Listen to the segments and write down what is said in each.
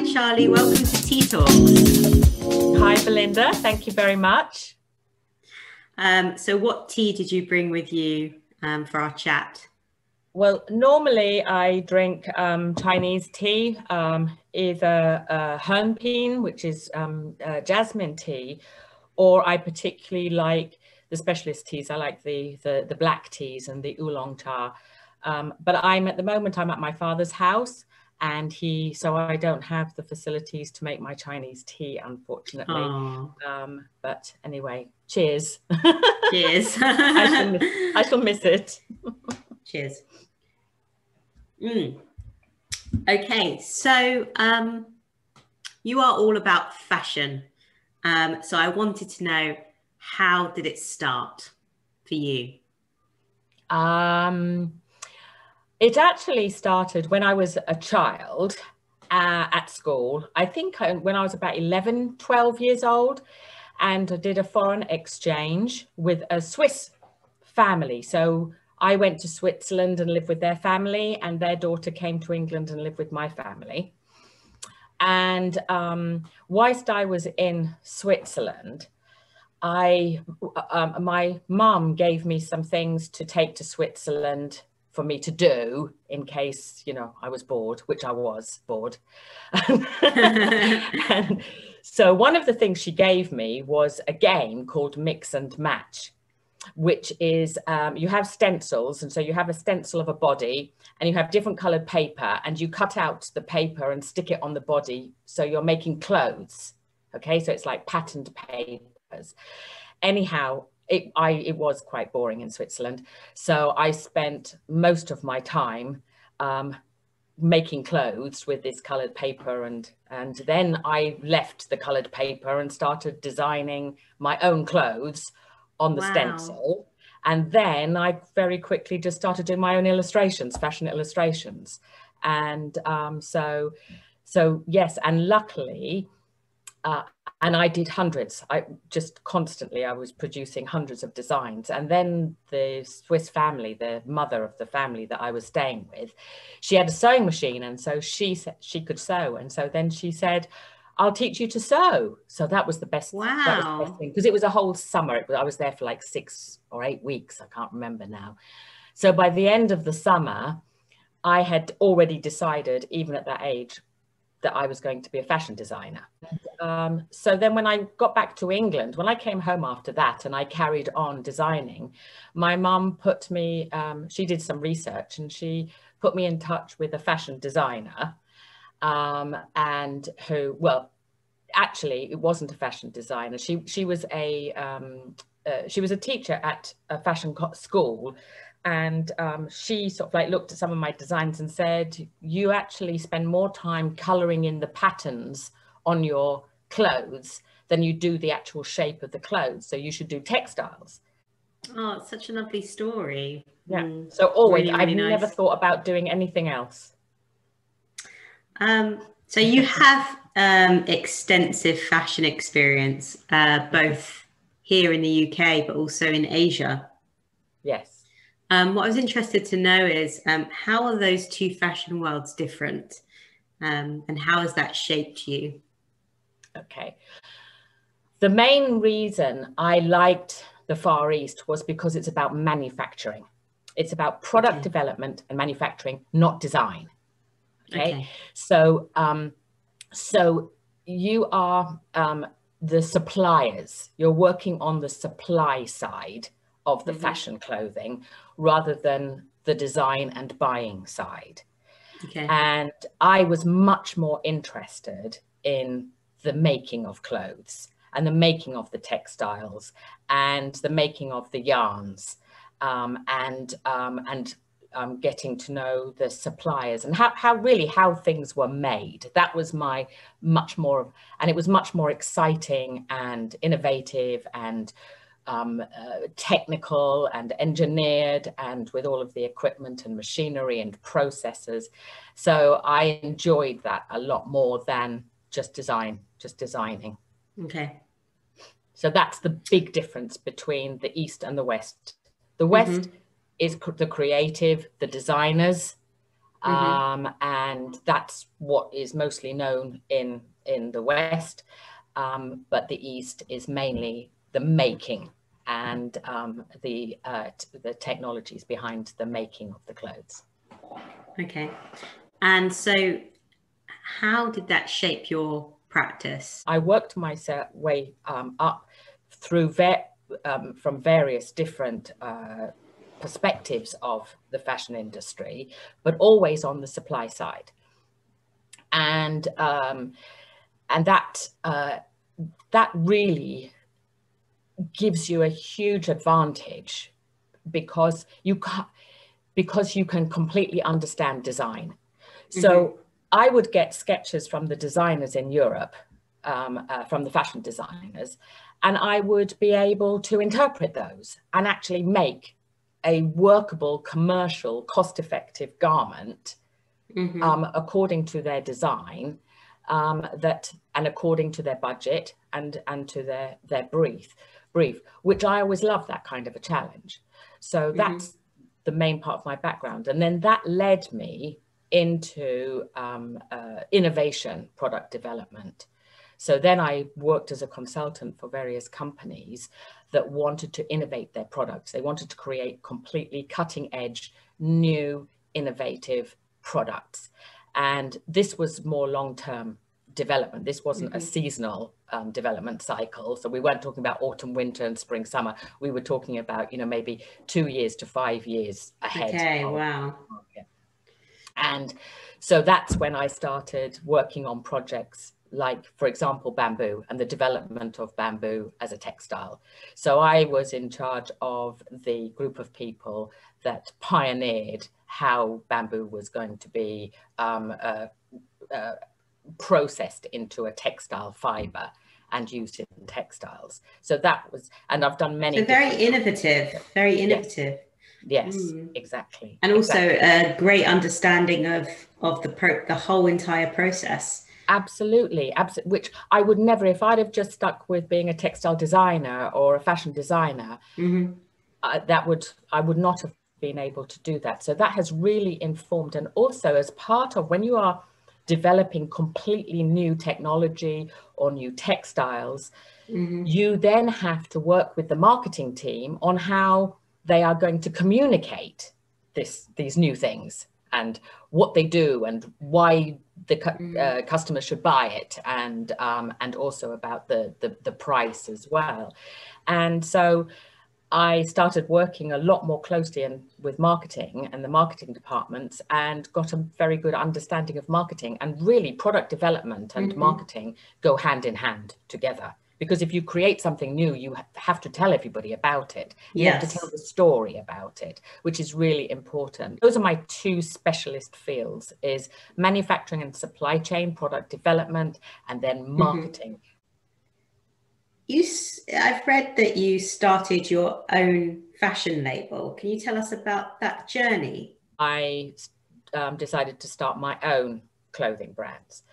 Hi Charlie, welcome to Tea Talks. Hi Belinda, thank you very much. So what tea did you bring with you for our chat? Well, normally I drink Chinese tea, either Henpin, which is jasmine tea, or I particularly like the specialist teas. I like the black teas and the oolong cha. But at the moment I'm at my father's house, and so I don't have the facilities to make my Chinese tea, unfortunately. But anyway, cheers. Cheers. I shall miss it. Cheers. Okay, so you are all about fashion. So I wanted to know, how did it start for you? It actually started when I was a child at school. I think when I was about 11, 12 years old, and I did a foreign exchange with a Swiss family. So I went to Switzerland and lived with their family, and their daughter came to England and lived with my family. And whilst I was in Switzerland, my mum gave me some things to take to Switzerland for me to do in case, I was bored, which I was bored. And so one of the things she gave me was a game called Mix and Match, which is you have stencils. And so you have a stencil of a body and you have different colored paper, and you cut out the paper and stick it on the body. So you're making clothes. Okay, so it's like patterned papers. Anyhow, it was quite boring in Switzerland. So I spent most of my time making clothes with this colored paper, and then I left the colored paper and started designing my own clothes on the stencil. And then I very quickly just started doing my own illustrations, fashion illustrations. And so yes, and luckily, and I did hundreds. I was producing hundreds of designs. And then the Swiss family, the mother of the family that I was staying with, she had a sewing machine. And so she said she could sew. And so then she said, I'll teach you to sew. So that was the best, that was the best thing, because it was a whole summer. I was there for like 6 or 8 weeks. I can't remember now. So by the end of the summer, I had already decided, even at that age, that I was going to be a fashion designer. So then when I got back to England, when I came home after that and I carried on designing, my mum put me, she did some research and she put me in touch with a fashion designer, and who, well, actually it wasn't a fashion designer. She was a teacher at a fashion school. And she sort of like looked at some of my designs and said, you actually spend more time coloring in the patterns on your clothes than you do the actual shape of the clothes. So you should do textiles. Oh, it's such a lovely story. Yeah. So always, really, really I've never thought about doing anything else. So you have extensive fashion experience, both here in the UK, but also in Asia. Yes. What I was interested to know is, how are those two fashion worlds different, and how has that shaped you? Okay. The main reason I liked the Far East was because it's about manufacturing. It's about product development and manufacturing, not design. Okay. So you are the suppliers. You're working on the supply side of the fashion clothing rather than the design and buying side. And I was much more interested in the making of clothes and the making of the textiles and the making of the yarns, and getting to know the suppliers and how things were made. That was my and it was much more exciting and innovative and technical and engineered, and with all of the equipment and machinery and processes. So I enjoyed that a lot more than just designing. Okay. So that's the big difference between the East and the West. The West is the creative, the designers, And that's what is mostly known in the West, but the East is mainly the making and the technologies behind the making of the clothes. Okay. And so how did that shape your practice? I worked my way up through from various different perspectives of the fashion industry, but always on the supply side. And that really gives you a huge advantage because you can completely understand design. So I would get sketches from the designers in Europe, from the fashion designers, and I would be able to interpret those and actually make a workable, commercial, cost-effective garment according to their design, and according to their budget and to their brief, which I always love that kind of a challenge. So that's the main part of my background. And then that led me into innovation, product development. So then I worked as a consultant for various companies that wanted to innovate their products. They wanted to create completely cutting edge, new, innovative products. And this was more long-term development. This wasn't a seasonal development cycle. So we weren't talking about autumn, winter and spring, summer. We were talking about, maybe 2 years to 5 years ahead. Okay, wow. And so that's when I started working on projects like, for example, bamboo and the development of bamboo as a textile. So I was in charge of the group of people that pioneered how bamboo was going to be processed into a textile fiber and used in textiles. So that was, and I've done many. So very innovative. Yes, exactly. And also a great understanding of the whole entire process. Absolutely, which I would never, if I'd have just stuck with being a textile designer or a fashion designer, I would not have been able to do that. So that has really informed, and also as part of when you are developing completely new technology or new textiles, you then have to work with the marketing team on how they are going to communicate these new things and what they do and why the customers should buy it, and also about the price as well. And so I started working a lot more closely with marketing and the marketing departments, and got a very good understanding of marketing. And really, product development and marketing go hand in hand together. Because if you create something new, you have to tell everybody about it. You have to tell the story about it, which is really important. Those are my two specialist fields, is manufacturing and supply chain, product development, and then marketing. I've read that you started your own fashion label. Can you tell us about that journey? I decided to start my own clothing brands.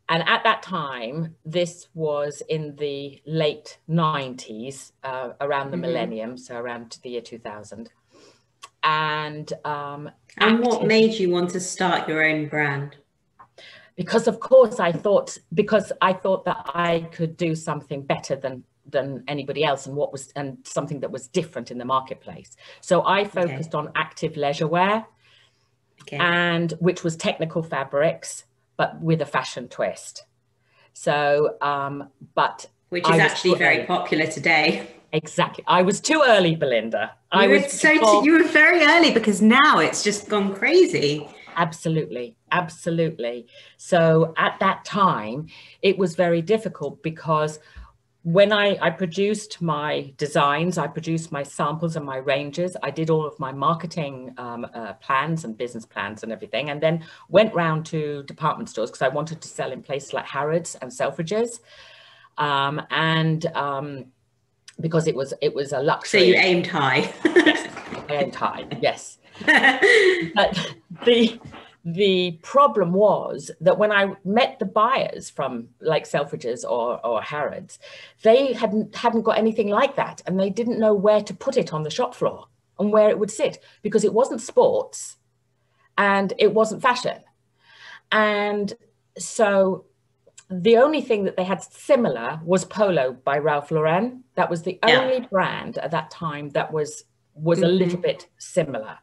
And at that time, this was in the late 90s, around the millennium, so around the year 2000. And what made you want to start your own brand? Because of course I thought that I could do something better than anybody else, and something that was different in the marketplace. So I focused on active leisure wear, and which was technical fabrics, but with a fashion twist. So, which is actually very popular today. Exactly. I was too early, Belinda. You were very early, because now it's just gone crazy. Absolutely. Absolutely. So at that time, it was very difficult, because when I produced my designs, I produced my samples and my ranges, I did all of my marketing plans and business plans and everything, and then went round to department stores, because I wanted to sell in places like Harrods and Selfridges, because it was a luxury. So you aimed high. Yes, I aimed high, yes. But the problem was that when I met the buyers from like Selfridges or Harrods, they hadn't got anything like that, and they didn't know where to put it on the shop floor and where it would sit, because it wasn't sports, and it wasn't fashion. And so the only thing that they had similar was Polo by Ralph Lauren. That was the only brand at that time that was a little bit similar.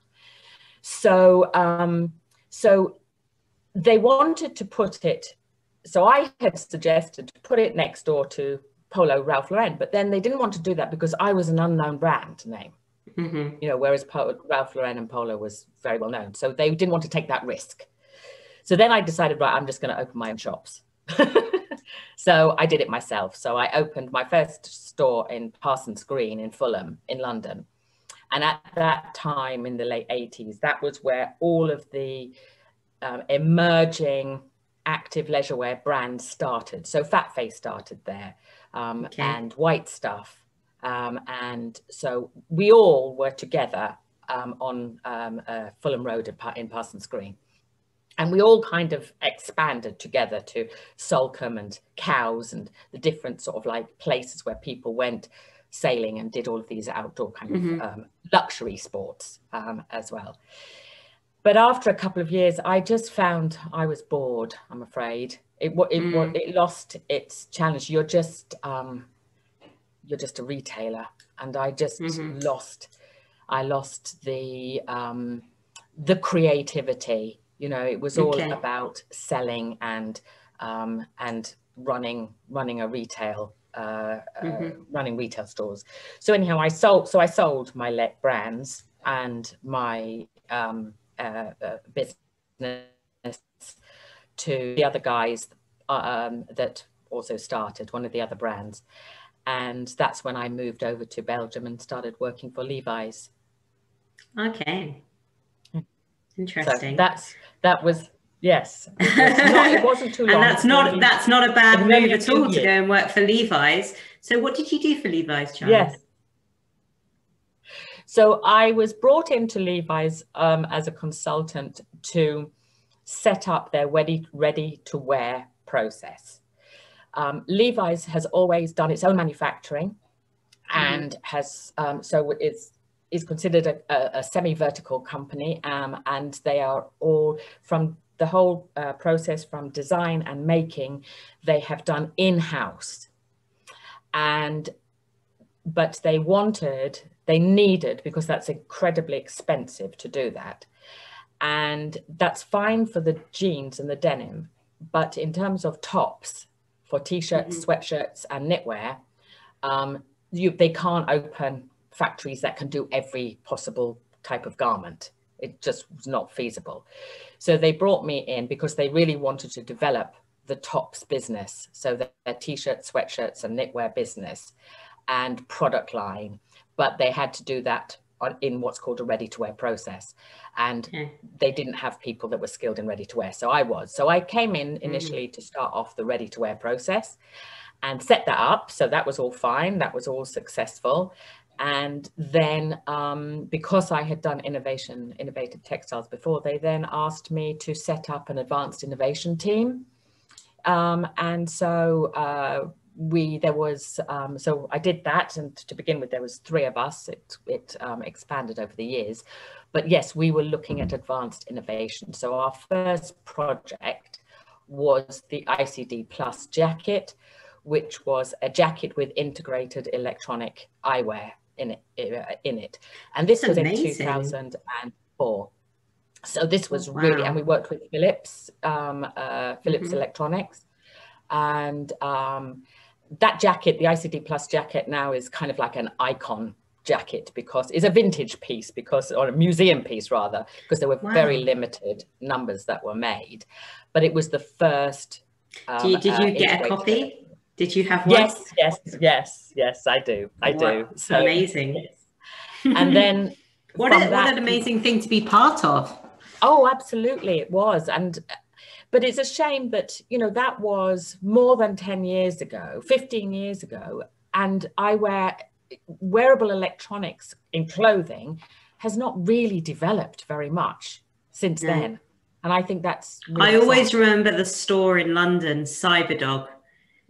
So so they wanted to put it, so I had suggested to put it next door to Polo Ralph Lauren, but then they didn't want to do that because I was an unknown brand name, you know, whereas Ralph Lauren and Polo was very well known. So they didn't want to take that risk. So then I decided, right, I'm just going to open my own shops. So I did it myself. So I opened my first store in Parsons Green in Fulham in London. And at that time in the late 80s, that was where all of the emerging active leisure wear brands started. So Fat Face started there, and White Stuff. And so we all were together on Fulham Road in Parsons Green. And we all kind of expanded together to Salcombe and Cowes and the different sort of like places where people went sailing and did all of these outdoor kind of luxury sports as well. But after a couple of years, I just found I was bored, I'm afraid. It lost its challenge. You're just a retailer. And I just lost the creativity. You know, it was all about selling and running a retail, running retail stores. So anyhow, I sold my brands and my business to the other guys that also started one of the other brands. And that's when I moved over to Belgium and started working for Levi's. Okay. Interesting. So that was yes. It wasn't too long. And that's not a bad move at all to go and work for Levi's. So what did you do for Levi's, Charles? Yes. So I was brought into Levi's as a consultant to set up their ready to wear process. Levi's has always done its own manufacturing and has so is considered a semi-vertical company, and they are all from the whole process from design and making, they have done in-house. But they needed, because that's incredibly expensive to do that. And that's fine for the jeans and the denim, but in terms of tops for t-shirts, sweatshirts and knitwear, they can't open factories that can do every possible type of garment. It just was not feasible. So they brought me in because they really wanted to develop the tops business. So their t-shirts, sweatshirts and knitwear business and product line, but they had to do that in what's called a ready-to-wear process. And they didn't have people that were skilled in ready-to-wear. So I was. So I came in initially to start off the ready-to-wear process and set that up. So that was all fine. That was all successful. And then because I had done innovative textiles before, they then asked me to set up an advanced innovation team. And so so I did that. And to begin with, there was 3 of us. It expanded over the years. But yes, we were looking at advanced innovation. So our first project was the ICD Plus jacket, which was a jacket with integrated electronic eyewear in it. And this was in 2004. So this was really, and we worked with Philips Electronics. And that jacket, the ICD Plus jacket now is kind of like an icon jacket because it's a vintage piece or a museum piece rather, because there were very limited numbers that were made. But it was the first. Did you get a copy? Did you have one? Yes, I do. I do. So amazing. Yes. And then what an amazing thing to be part of. Oh, absolutely. It was. But it's a shame that, you know, that was more than 10 years ago, 15 years ago. And wearable electronics in clothing has not really developed very much since then. And I think that's really I always remember the store in London, Cyberdog.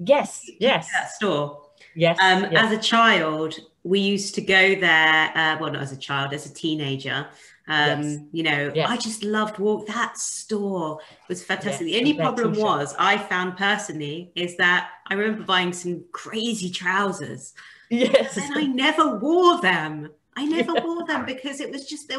Yes. That store. Yes, As a child, we used to go there, well, not as a child, as a teenager. You know, I just loved that store was fantastic. The only problem was I found personally is that I remember buying some crazy trousers. Yes. And I never wore them. I never wore them because it was just,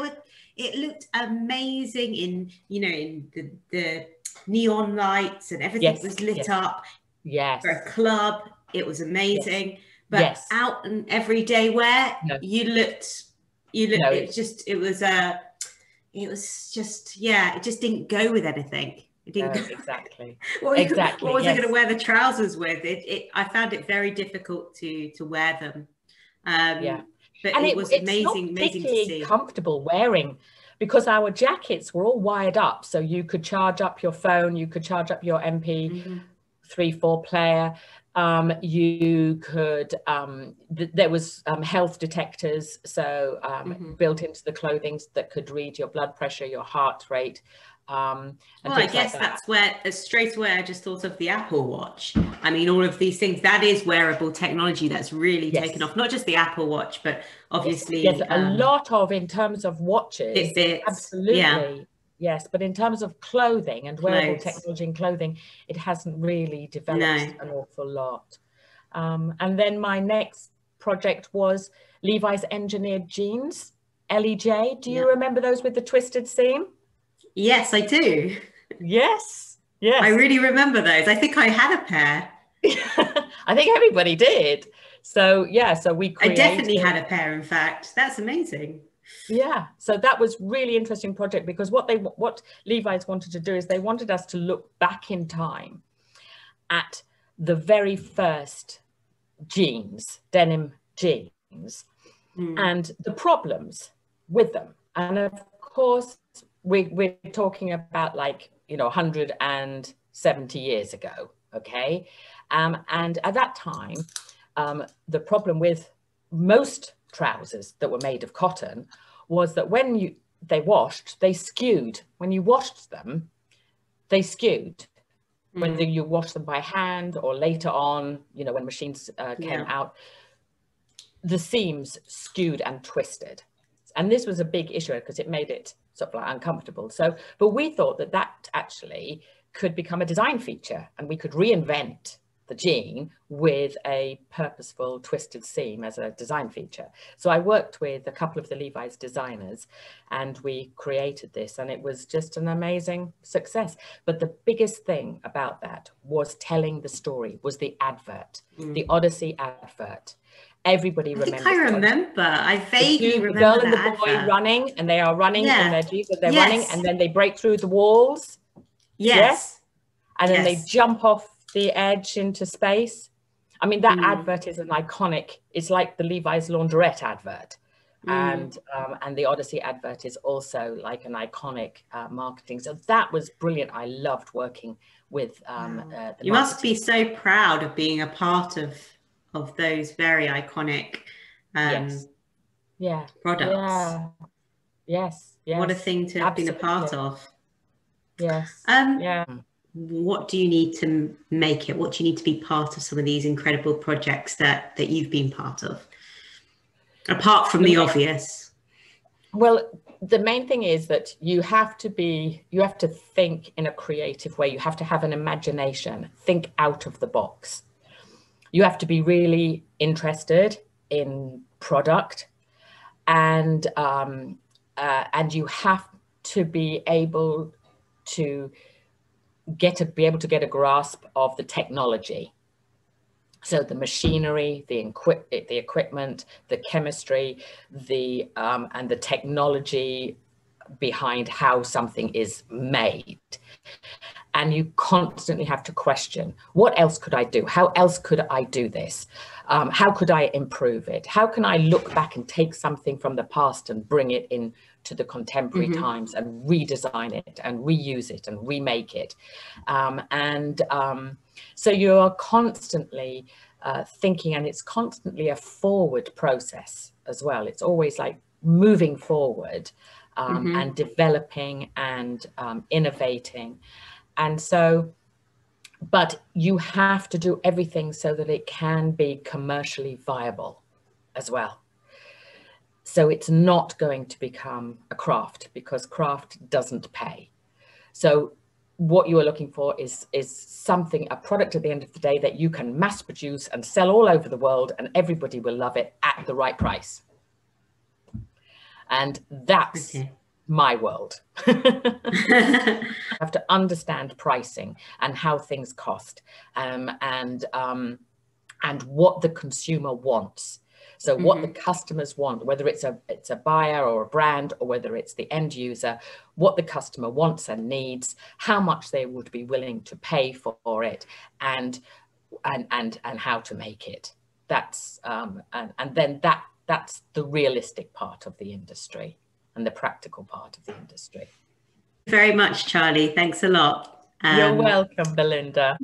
it looked amazing in, you know, in the neon lights and everything was lit up. Yes. For a club, it was amazing. But out and everyday wear, you looked, it just didn't go with anything. It didn't go. Exactly. What was I going to wear the trousers with? I found it very difficult to wear them. But and it was amazing to see. Comfortable wearing, because our jackets were all wired up, so you could charge up your phone, you could charge up your MP3-4 player. You could, there was health detectors, so built into the clothing that could read your blood pressure, your heart rate. Well, I guess that's where straight away I just thought of the Apple Watch. I mean, all of these things, that is wearable technology that's really taken off. Not just the Apple Watch, but obviously a lot of, in terms of watches, Fitbits, absolutely. Yes, but in terms of clothing and wearable technology and clothing, it hasn't really developed an awful lot. And then my next project was Levi's engineered jeans, LEJ. Do you remember those with the twisted seam? Yes, I do. Yes. I really remember those. I think I had a pair. I think everybody did. So so we created... I definitely had a pair, in fact. That's amazing. Yeah, so that was really interesting project, because what Levi's wanted to do is they wanted us to look back in time at the very first jeans, denim jeans, and the problems with them. And of course, we're talking about 170 years ago, okay? And at that time, the problem with most trousers that were made of cotton was that when they washed, they skewed. When you washed them, they skewed. Whether you washed them by hand or later on, when machines came out, the seams skewed and twisted. And this was a big issue because it made it sort of uncomfortable. So, but we thought that actually could become a design feature, and we could reinvent the jean with a purposeful twisted seam as a design feature. So I worked with a couple of the Levi's designers and we created this, and it was just an amazing success. But the biggest thing about that was telling the story, was the advert, the Odyssey advert. Everybody remembers. I remember. I vaguely remember the girl and the boy running, and they are running in their jeans, they're running, and then they break through the walls. Yes. And then they jump off the edge into space. I mean, that advert is an iconic, it's like the Levi's laundrette advert. And the Odyssey advert is also like an iconic marketing. So that was brilliant. I loved working with the You must be so proud of being a part of those very iconic products. Yes. What a thing to have been a part of. Yes. What do you need to make it? What do you need to be part of some of these incredible projects that you've been part of? Apart from the obvious. Well, the main thing is that you have to think in a creative way. You have to have an imagination, think out of the box. You have to be really interested in product, and you have to be able to get a grasp of the technology. So the machinery, the equipment, the chemistry, and the technology behind how something is made. And you constantly have to question, what else could I do? How else could I do this? How could I improve it? How can I look back and take something from the past and bring it in to the contemporary times and redesign it and reuse it and remake it? So you're constantly thinking, and it's constantly a forward process as well. It's always like moving forward and developing and innovating. And so, but you have to do everything so that it can be commercially viable. as well. So it's not going to become a craft, because craft doesn't pay. So what you are looking for is something, a product at the end of the day that you can mass produce and sell all over the world, and everybody will love it at the right price. And that's my world. You have to understand pricing and how things cost, and what the consumer wants. So what the customers want, whether it's a buyer or a brand, or whether it's the end user, what the customer wants and needs, how much they would be willing to pay for it, and how to make it. That's and then that's the realistic part of the industry and the practical part of the industry. Very much, Charlie. Thanks a lot. You're welcome, Belinda.